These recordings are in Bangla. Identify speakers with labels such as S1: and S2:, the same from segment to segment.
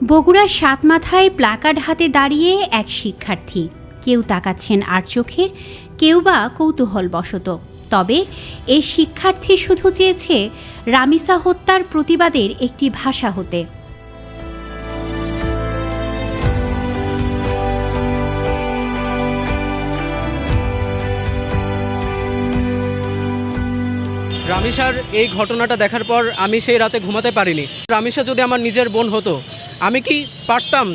S1: বগুড়ার সাতমাথায় প্লাকার্ড হাতে দাঁড়িয়ে এক শিক্ষার্থী। কেউ তাকাচ্ছেন আর চোখে, কেউ বা কৌতূহলবশত। তবে এই শিক্ষার্থী শুধু চেয়েছে রামিসা হত্যার প্রতিবাদের একটি ভাষা হতে।
S2: রামিসার এই ঘটনাটা দেখার পর আমি সেই রাতে ঘুমাতে পারিনি। রামিসা যদি আমার নিজের বোন হতো, আমি কি পারতাম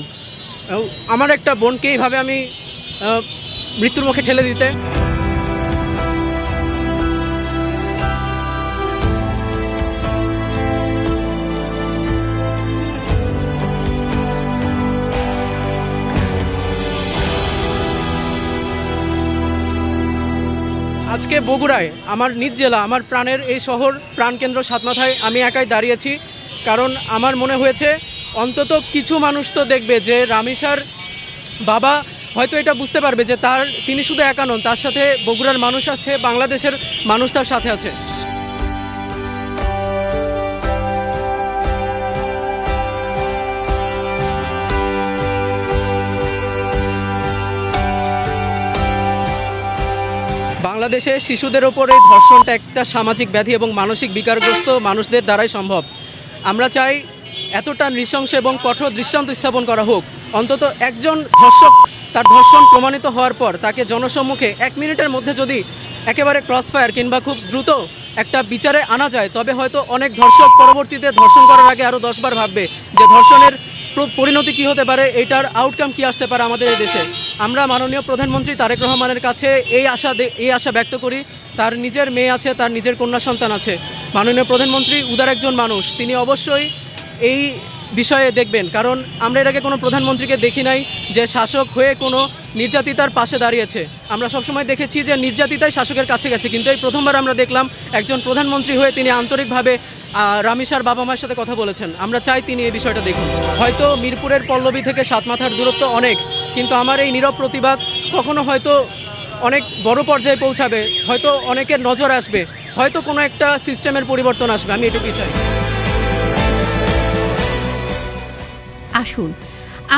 S2: আমার একটা বোনকে এইভাবে আমি মৃত্যুর মুখে ঠেলে দিতে? আজকে বগুড়ায়, আমার নিজ জেলা, আমার প্রাণের এই শহর, প্রাণকেন্দ্র সাতমাথায় আমি একাই দাঁড়িয়েছি। কারণ আমার মনে হয়েছে অন্তত কিছু মানুষ তো দেখবে যে রামিসার বাবা হয়তো এটা বুঝতে পারবে যে তিনি শুধু একা নন, তার সাথে বগুড়ার মানুষ আছে, বাংলাদেশের মানুষ তার সাথে আছে। বাংলাদেশে শিশুদের ওপর এই ধর্ষণটা একটা সামাজিক ব্যাধি এবং মানসিক বিকারগ্রস্ত মানুষদের দ্বারাই সম্ভব। আমরা চাই এতটা নৃশংস এবং কঠোর দৃষ্টান্ত স্থাপন করা হোক। অন্তত একজন ধর্ষক তার ধর্ষণ প্রমাণিত হওয়ার পর তাকে জনসম্মুখে 1 মিনিটের মধ্যে যদি একেবারে ক্রসফায়ার কিংবা খুব দ্রুত একটা বিচারে আনা যায়, তবে হয়তো অনেক ধর্ষক পরবর্তীতে ধর্ষণ করার আগে আরও 10 বার ভাববে যে ধর্ষণের পরিণতি কী হতে পারে, এটার আউটকাম কী আসতে পারে আমাদের এই দেশে। আমরা মাননীয় প্রধানমন্ত্রী তারেক রহমানের কাছে এই আশা ব্যক্ত করি। তার নিজের মেয়ে আছে, তার নিজের কন্যা সন্তান আছে। মাননীয় প্রধানমন্ত্রী উদার একজন মানুষ, তিনি অবশ্যই এই বিষয়ে দেখবেন। কারণ আমরা এর আগে কোনো প্রধানমন্ত্রীকে দেখি নাই যে শাসক হয়ে কোনো নির্যাতিতার পাশে দাঁড়িয়েছে। আমরা সবসময় দেখেছি যে নির্যাতিতাই শাসকের কাছে গেছে, কিন্তু এই প্রথমবার আমরা দেখলাম একজন প্রধানমন্ত্রী হয়ে তিনি আন্তরিকভাবে রামিসার বাবা মায়ের সাথে কথা বলেছেন। আমরা চাই তিনি এই বিষয়টা দেখুন। হয়তো মিরপুরের পল্লবী থেকে সাতমাথার দূরত্ব অনেক, কিন্তু আমার এই নীরব প্রতিবাদ কখনো হয়তো অনেক বড় পর্যায়ে পৌঁছাবে, হয়তো অনেকের নজর আসবে, হয়তো কোনো একটা সিস্টেমের পরিবর্তন আসবে। আমি এটুকুই চাই।
S1: আসুন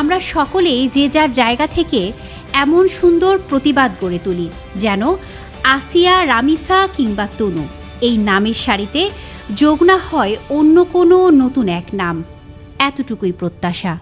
S1: আমরা সকলেই যে যার জায়গা থেকে এমন সুন্দর প্রতিবাদ গড়ে তুলি যেন আসিয়া, রামিসা কিংবা তনু এই নামের সারিতে যোগ না হয় অন্য কোনো নতুন এক নাম। এতটুকুই প্রত্যাশা।